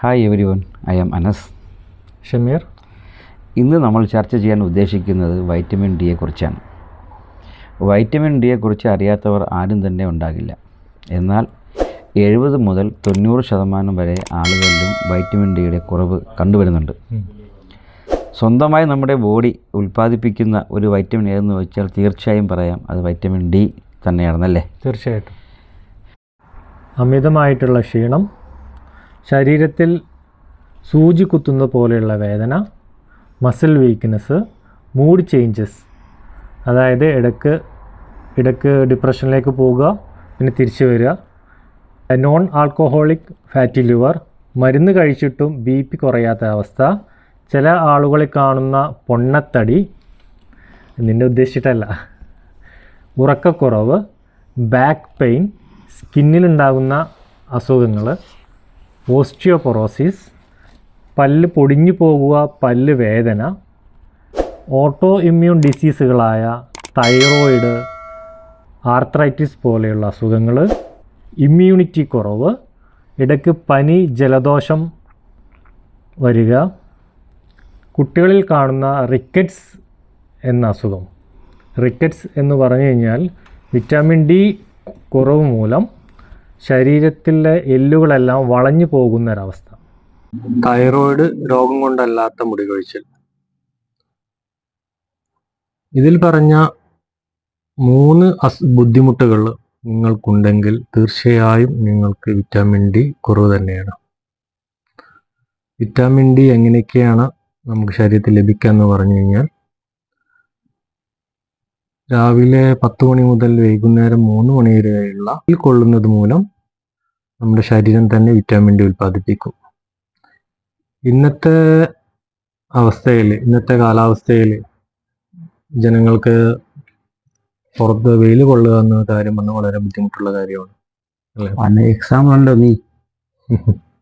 Hi everyone, I am Anas. Shameer. ഇന്ന് നമ്മൾ ചർച്ച ചെയ്യാൻ ഉദ്ദേശിക്കുന്നത് വൈറ്റമിൻ ഡിയെക്കുറിച്ചാണ്. വൈറ്റമിൻ ഡിയെക്കുറിച്ച് അറിയാത്തവർ ആരും തന്നെ ഉണ്ടാകില്ല. എന്നാൽ 70 മുതൽ 90% വരെ ആളുകളിലും വൈറ്റമിൻ ഡിയുടെ കുറവ് കണ്ടുവരുന്നുണ്ട്. സ്വന്തമായി നമ്മുടെ ബോഡി ഉൽപ്പാദിപ്പിക്കുന്ന ഒരു വൈറ്റമിൻ ഏതെന്ന് വെച്ചാൽ തീർച്ചയായും പറയാം അത് വൈറ്റമിൻ ഡി തന്നെയാണെന്നല്ലേ? തീർച്ചയായിട്ടും. അമിതമായിട്ടുള്ള ക്ഷീണം, ശരീരത്തിൽ സൂചി കുത്തുന്ന പോലെയുള്ള വേദന, മസിൽ വീക്ക്നെസ്, മൂഡ് ചേഞ്ചസ്, അതായത് ഇടയ്ക്ക് ഡിപ്രഷനിലേക്ക് പോവുക, പിന്നെ തിരിച്ചു വരിക, നോൺ ആൽക്കഹോളിക് ഫാറ്റി ലിവർ, മരുന്ന് കഴിച്ചിട്ടും BP കുറയാത്ത അവസ്ഥ, ചില ആളുകളെ കാണുന്ന പൊണ്ണത്തടി, നിന്നെ ഉദ്ദേശിച്ചിട്ടല്ല, ഉറക്കക്കുറവ്, ബാക്ക് പെയിൻ, സ്കിന്നിലുണ്ടാകുന്ന അസുഖങ്ങൾ, ഓസ്റ്റിയോപൊറോസിസ്, പല്ല് പൊടിഞ്ഞു പോകുക, പല്ല് വേദന, ഓട്ടോ ഇമ്മ്യൂൺ ഡിസീസുകളായ തൈറോയിഡ്, ആർത്രൈറ്റിസ് പോലെയുള്ള അസുഖങ്ങൾ, ഇമ്മ്യൂണിറ്റി കുറവ്, ഇടയ്ക്ക് പനി, ജലദോഷം വരിക, കുട്ടികളിൽ കാണുന്ന റിക്കറ്റ്സ് എന്ന അസുഖം. റിക്കറ്റ്സ് എന്ന് പറഞ്ഞു കഴിഞ്ഞാൽ വിറ്റാമിൻ ഡി കുറവ് മൂലം ശരീരത്തിലെ എല്ലുകളെല്ലാം വളഞ്ഞു പോകുന്നൊരവസ്ഥ. തൈറോയിഡ് രോഗം കൊണ്ടല്ലാത്ത മുടികൊഴിച്ചിൽ. ഇതിൽ പറഞ്ഞ 3 ബുദ്ധിമുട്ടുകൾ നിങ്ങൾക്കുണ്ടെങ്കിൽ തീർച്ചയായും നിങ്ങൾക്ക് വിറ്റാമിൻ ഡി കുറവ് തന്നെയാണ്. വിറ്റാമിൻ ഡി എങ്ങനെയൊക്കെയാണ് നമുക്ക് ശരീരത്തിൽ ലഭിക്കുക എന്ന് പറഞ്ഞു കഴിഞ്ഞാൽ, രാവിലെ 10 മണി മുതൽ വൈകുന്നേരം 3 മണി വരെയുള്ള കൊള്ളുന്നത് മൂലം നമ്മുടെ ശരീരം തന്നെ വിറ്റാമിൻ ഡി ഉൽപ്പാദിപ്പിക്കും. ഇന്നത്തെ കാലാവസ്ഥയിൽ ജനങ്ങൾക്ക് പുറത്ത് വെയിൽ കൊള്ളുക എന്ന കാര്യം പറഞ്ഞാൽ വളരെ ബുദ്ധിമുട്ടുള്ള കാര്യമാണ്, അല്ലേ? എക്സാമ്പിൾ ഉണ്ടോ നീ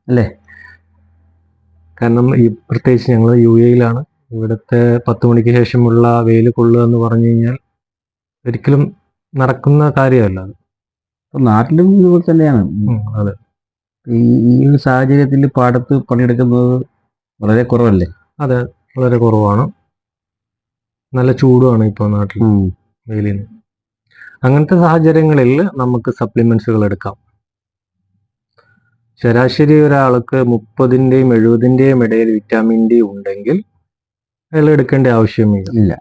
അല്ലേ? കാരണം പ്രത്യേകിച്ച് ഞങ്ങൾ UAE-യിലാണ്. ഇവിടുത്തെ 10 മണിക്ക് ശേഷമുള്ള വെയിൽ കൊള്ളുക എന്ന് പറഞ്ഞു കഴിഞ്ഞാൽ ഒരിക്കലും നടക്കുന്ന കാര്യമല്ല. അത് നാട്ടിലും ഇതുപോലെ തന്നെയാണ്. അതെ. ഈ സാഹചര്യത്തിൽ പാടത്ത് പണിയെടുക്കുന്നത് വളരെ കുറവല്ലേ? അതെ, വളരെ കുറവാണ്. നല്ല ചൂടുമാണ് ഇപ്പോൾ നാട്ടിൽ വെയിലിന്. അങ്ങനത്തെ സാഹചര്യങ്ങളിൽ നമുക്ക് സപ്ലിമെന്റ്സുകൾ എടുക്കാം. ശരാശരി ഒരാൾക്ക് 30-ന്റെയും 70-ന്റെയും ഇടയിൽ വിറ്റാമിൻ ഡി ഉണ്ടെങ്കിൽ അയാൾ എടുക്കേണ്ട ആവശ്യമില്ല.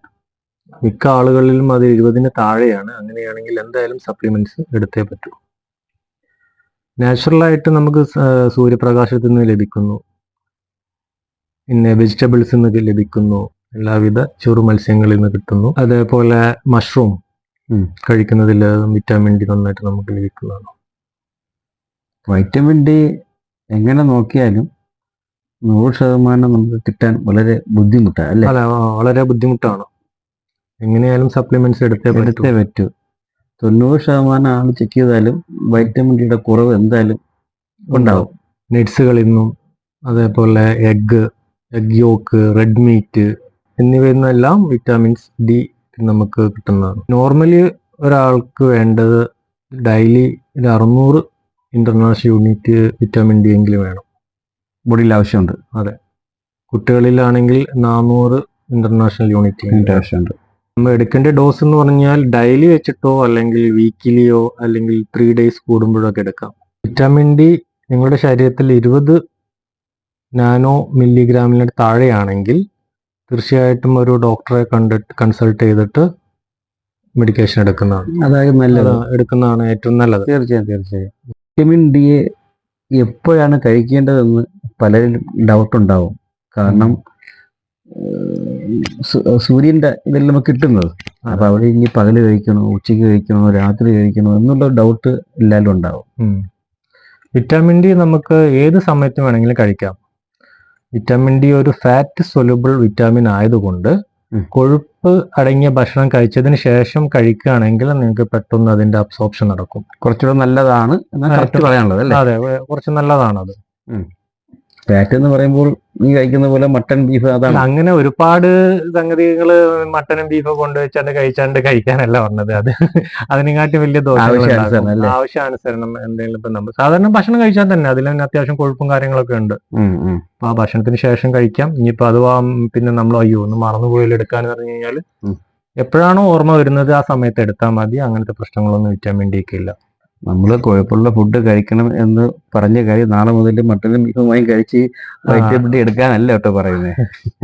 മിക്ക ആളുകളിലും അത് 20-ന് താഴെയാണ്. അങ്ങനെയാണെങ്കിൽ എന്തായാലും സപ്ലിമെന്റ്സ് എടുത്തേ പറ്റൂ. നാച്ചുറലായിട്ട് നമുക്ക് സൂര്യപ്രകാശത്തിൽ നിന്ന് ലഭിക്കുന്നു, പിന്നെ വെജിറ്റബിൾസിൽ നിന്ന് ലഭിക്കുന്നു, എല്ലാവിധ ചെറു മത്സ്യങ്ങളിൽ നിന്ന് കിട്ടുന്നു. അതേപോലെ മഷ്റൂം കഴിക്കുന്നതിൽ വിറ്റാമിൻ ഡി നന്നായിട്ട് നമുക്ക് ലഭിക്കുന്നതാണ്. വൈറ്റമിൻ ഡി എങ്ങനെ നോക്കിയാലും 100% നമുക്ക് കിട്ടാൻ വളരെ ബുദ്ധിമുട്ടാണ്, അല്ലേ? അല്ല, വളരെ ബുദ്ധിമുട്ടാണ്. എങ്ങനെയായാലും സപ്ലിമെന്റ്സ് എടുത്തേ പറ്റൂ. 90% ആൾ ചെക്ക് ചെയ്താലും വൈറ്റമിൻ ഡിയുടെ കുറവ് എന്തായാലും ഉണ്ടാവും. നട്സുകളിൽ നിന്നും, അതേപോലെ എഗ് യോക്ക്, റെഡ് മീറ്റ് എന്നിവയിൽ നിന്നെല്ലാം വിറ്റാമിൻസ് ഡി നമുക്ക് കിട്ടുന്നതാണ്. നോർമലി ഒരാൾക്ക് വേണ്ടത് daily 600 international unit vitamin D എങ്കിലും വേണം, ബോഡിയിൽ ആവശ്യമുണ്ട്. അതെ, കുട്ടികളിലാണെങ്കിൽ 400 ഇന്റർനാഷണൽ യൂണിറ്റ് ആവശ്യമുണ്ട്. നമ്മൾ എടുക്കേണ്ട ഡോസ് എന്ന് പറഞ്ഞാൽ ഡെയിലി വെച്ചിട്ടോ അല്ലെങ്കിൽ വീക്കിലിയോ അല്ലെങ്കിൽ 3 ഡേയ്സ് കൂടുമ്പോഴൊക്കെ എടുക്കാം. വിറ്റാമിൻ ഡി നിങ്ങളുടെ ശരീരത്തിൽ 20 നാനോ മില്ലിഗ്രാമിന് താഴെയാണെങ്കിൽ തീർച്ചയായിട്ടും ഒരു ഡോക്ടറെ കൺസൾട്ട് ചെയ്തിട്ട് മെഡിക്കേഷൻ എടുക്കുന്നതാണ് ഏറ്റവും നല്ലത്. തീർച്ചയായും. വിറ്റമിൻ ഡിയെ എപ്പോഴാണ് കഴിക്കേണ്ടതെന്ന് പലരിലും ഡൗട്ട് ഉണ്ടാവും. കാരണം സൂര്യൻ്റെ ഇതെല്ലാം നമുക്ക് കിട്ടുന്നത്. അപ്പൊ അവിടെ ഇനി പകല് കഴിക്കണോ, ഉച്ചയ്ക്ക് കഴിക്കണോ, രാത്രി കഴിക്കണോ എന്നുള്ള ഡൗട്ട് എല്ലാവരും ഉണ്ടാവും. വിറ്റാമിൻ ഡി നമുക്ക് ഏത് സമയത്ത് വേണമെങ്കിലും കഴിക്കാം. വിറ്റാമിൻ ഡി ഒരു ഫാറ്റ് സൊല്യൂബിൾ വിറ്റാമിൻ ആയതുകൊണ്ട് കൊഴുപ്പ് അടങ്ങിയ ഭക്ഷണം കഴിച്ചതിന് ശേഷം കഴിക്കുകയാണെങ്കിൽ നിങ്ങൾക്ക് പെട്ടെന്ന് അതിന്റെ അബ്സോർപ്ഷൻ നടക്കും. കുറച്ചുകൂടെ നല്ലതാണ് പറയാനുള്ളത്, അല്ലേ? അതെ, കുറച്ച് നല്ലതാണ് അത്. ഫാറ്റ് എന്ന് പറയുമ്പോൾ നീ കഴിക്കുന്ന പോലെ മട്ടൺ ബീഫ് അതാണ്. അങ്ങനെ ഒരുപാട് സംഗതികൾ മട്ടനും ബീഫും കൊണ്ടുവച്ചാണ്ട് കഴിക്കാനല്ല പറഞ്ഞത്. അത് അതിനെക്കാട്ടും വലിയ ആവശ്യാനുസരണം അല്ലേ? ആവശ്യാനുസരണം എന്തെങ്കിലും ഇപ്പൊ നമ്മൾ സാധാരണ ഭക്ഷണം കഴിച്ചാൽ തന്നെ അതിൽ തന്നെ അത്യാവശ്യം കൊഴുപ്പും കാര്യങ്ങളൊക്കെ ഉണ്ട്. അപ്പൊ ആ ഭക്ഷണത്തിന് ശേഷം കഴിക്കാം. ഇനിയിപ്പോ അഥവാ പിന്നെ നമ്മൾ അയ്യോ ഒന്ന് മറന്നുപോയി എടുക്കാന്ന് പറഞ്ഞു കഴിഞ്ഞാൽ എപ്പോഴാണോ ഓർമ്മ വരുന്നത് ആ സമയത്ത് എടുത്താൽ മതി. അങ്ങനത്തെ പ്രശ്നങ്ങളൊന്നും വിറ്റാമിൻ ഡിക്ക് ഇല്ല. നമ്മൾ കുഴപ്പമുള്ള ഫുഡ് കഴിക്കണം എന്ന് പറഞ്ഞ കാര്യം നാളെ മുതൽ മട്ടനും ബീഫുമായി കഴിച്ച് വൈറ്റമിൻ ഡി എടുക്കാനല്ല കേട്ടോ പറയുന്നത്,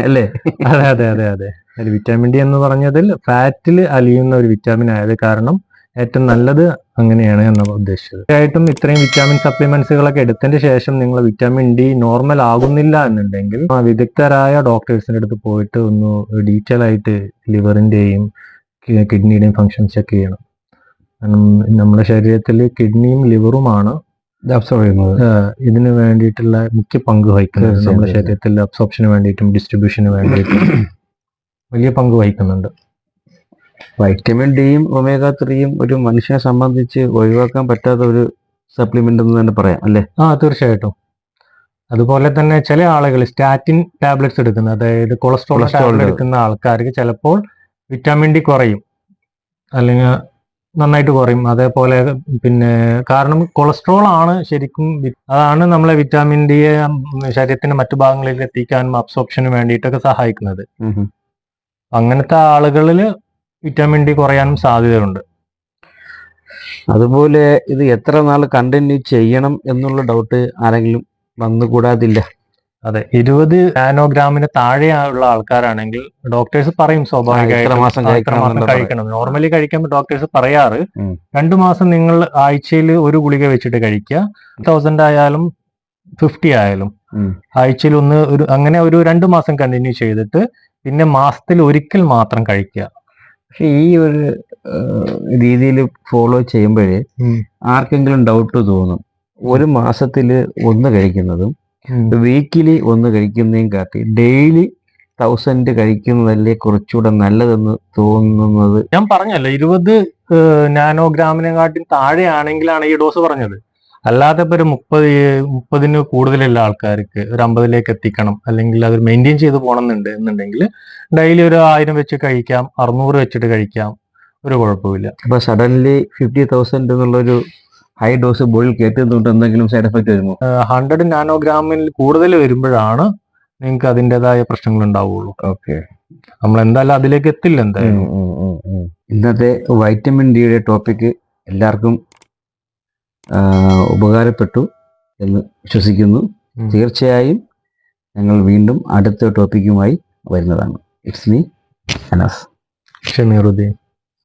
അല്ലേ? അതെ അതെ അതെ അതെ. ഒരു വിറ്റാമിൻ ഡി എന്ന് പറഞ്ഞതിൽ ഫാറ്റിൽ അലിയുന്ന ഒരു വിറ്റാമിൻ ആയത് കാരണം ഏറ്റവും നല്ലത് അങ്ങനെയാണ് എന്നാണ് ഉദ്ദേശിച്ചത്. തീർച്ചയായിട്ടും ഇത്രയും വിറ്റാമിൻ സപ്ലിമെന്റ്സുകളൊക്കെ എടുത്തതിന് ശേഷം നിങ്ങൾ വിറ്റാമിൻ ഡി നോർമൽ ആകുന്നില്ല എന്നുണ്ടെങ്കിൽ വിദഗ്ധരായ ഡോക്ടേഴ്സിന്റെ അടുത്ത് പോയിട്ട് ഒന്ന് ഡീറ്റെയിൽ ആയിട്ട് ലിവറിന്റെയും കിഡ്നിയുടെയും ഫങ്ഷൻ ചെക്ക് ചെയ്യണം. കാരണം നമ്മുടെ ശരീരത്തിൽ കിഡ്നിയും ലിവറുമാണ് അബ്സോർബ് ചെയ്യുന്നത്. ഇതിന് വേണ്ടിയിട്ടുള്ള മുഖ്യ പങ്ക് വഹിക്കുന്നത്. നമ്മുടെ ശരീരത്തിൽ അബ്സോർപ്ഷന് വേണ്ടിയിട്ടും ഡിസ്ട്രിബ്യൂഷന് വേണ്ടിയിട്ടും വലിയ പങ്ക് വഹിക്കുന്നുണ്ട്. വൈറ്റമിൻ ഡിയും ഒമേഗ 3യും ഒരു മനുഷ്യനെ സംബന്ധിച്ച് ഒഴിവാക്കാൻ പറ്റാത്ത ഒരു സപ്ലിമെന്റ് എന്ന് തന്നെ പറയാം, അല്ലേ? തീർച്ചയായിട്ടും. അതുപോലെ തന്നെ ചില ആളുകൾ സ്റ്റാറ്റിൻ ടാബ്ലറ്റ്സ് എടുക്കുന്ന, അതായത് കൊളസ്ട്രോൾ ടാബ്ലറ്റ് എടുക്കുന്ന ആൾക്കാർക്ക് ചിലപ്പോൾ വിറ്റാമിൻ ഡി കുറയും, അല്ലെങ്കിൽ നന്നായിട്ട് കുറയും. അതേപോലെ പിന്നെ കാരണം കൊളസ്ട്രോൾ ആണ് ശരിക്കും അതാണ് നമ്മളെ വിറ്റാമിൻ ഡിയെ ശരീരത്തിന്റെ മറ്റു ഭാഗങ്ങളിലേക്ക് എത്തിക്കാനും അബ്സോർപ്ഷന് വേണ്ടിയിട്ടൊക്കെ സഹായിക്കുന്നത്. അങ്ങനത്തെ ആളുകളിൽ വിറ്റാമിൻ ഡി കുറയാനും സാധ്യതയുണ്ട്. അതുപോലെ ഇത് എത്ര നാൾ കണ്ടിന്യൂ ചെയ്യണം എന്നുള്ള ഡൗട്ട് ആരെങ്കിലും വന്നുകൂടാതില്ല. അതെ, 20 നാനോഗ്രാമിന് താഴെയുള്ള ആൾക്കാരാണെങ്കിൽ ഡോക്ടേഴ്സ് പറയും സ്വാഭാവികമായിട്ടും കഴിക്കണം. നോർമലി കഴിക്കുമ്പോൾ ഡോക്ടേഴ്സ് പറയാറ് 2 മാസം നിങ്ങൾ ആഴ്ചയിൽ ഒരു ഗുളിക വെച്ചിട്ട് കഴിക്കുക. 1000 ആയാലും 50 ആയാലും ആഴ്ചയിൽ അങ്ങനെ ഒരു 2 മാസം കണ്ടിന്യൂ ചെയ്തിട്ട് പിന്നെ മാസത്തിൽ ഒരിക്കൽ മാത്രം കഴിക്കുക. പക്ഷെ ഈ ഒരു രീതിയിൽ ഫോളോ ചെയ്യുമ്പോഴേ ആർക്കെങ്കിലും ഡൗട്ട് തോന്നും, ഒരു മാസത്തിൽ ഒന്ന് കഴിക്കുന്നതും വീക്കിലി ഒന്ന് കഴിക്കുന്നതും കാട്ടി ഡെയിലി 1000 കഴിക്കുന്നതല്ലേ കുറച്ചുകൂടെ നല്ലതെന്ന് തോന്നുന്നത്? ഞാൻ പറഞ്ഞല്ലോ 20 നാനോഗ്രാമിനെക്കാട്ടി താഴെ ആണെങ്കിലാണ് ഈ ഡോസ് പറഞ്ഞത്. അല്ലാതെ ഇപ്പൊ ഒരു 30 കൂടുതലുള്ള ആൾക്കാർക്ക് ഒരു 50ലേക്ക് എത്തിക്കണം, അല്ലെങ്കിൽ അത് മെയിൻറ്റെയിൻ ചെയ്ത് പോകണം എന്നുണ്ടെങ്കിൽ ഡെയിലി ഒരു 1000 വെച്ച് കഴിക്കാം, 600 വെച്ചിട്ട് കഴിക്കാം, ഒരു കുഴപ്പമില്ല. അപ്പൊ സഡൻലി 50,000 എന്നുള്ളൊരു ഹൈ ഡോസ് ബോഡിൽ കയറ്റുന്നുണ്ട്, എന്തെങ്കിലും സൈഡ് എഫക്ട് വരുമോ? 100 നാനോഗ്രാമിൽ കൂടുതൽ വരുമ്പോഴാണ് നിങ്ങൾക്ക് അതിൻ്റെതായ പ്രശ്നങ്ങൾ ഉണ്ടാവുള്ളൂ. ഓക്കെ, നമ്മൾ എന്തായാലും അതിലേക്ക് എത്തില്ല എന്തായാലും. ഇന്നത്തെ വൈറ്റമിൻ ഡിയുടെ ടോപ്പിക്ക് എല്ലാവർക്കും ഉപകാരപ്പെട്ടു എന്ന് വിശ്വസിക്കുന്നു. തീർച്ചയായും ഞങ്ങൾ വീണ്ടും അടുത്ത ടോപ്പിക്കുമായി വരുന്നതാണ്. It's me Anas. ഷമീറുദ്ദീൻ.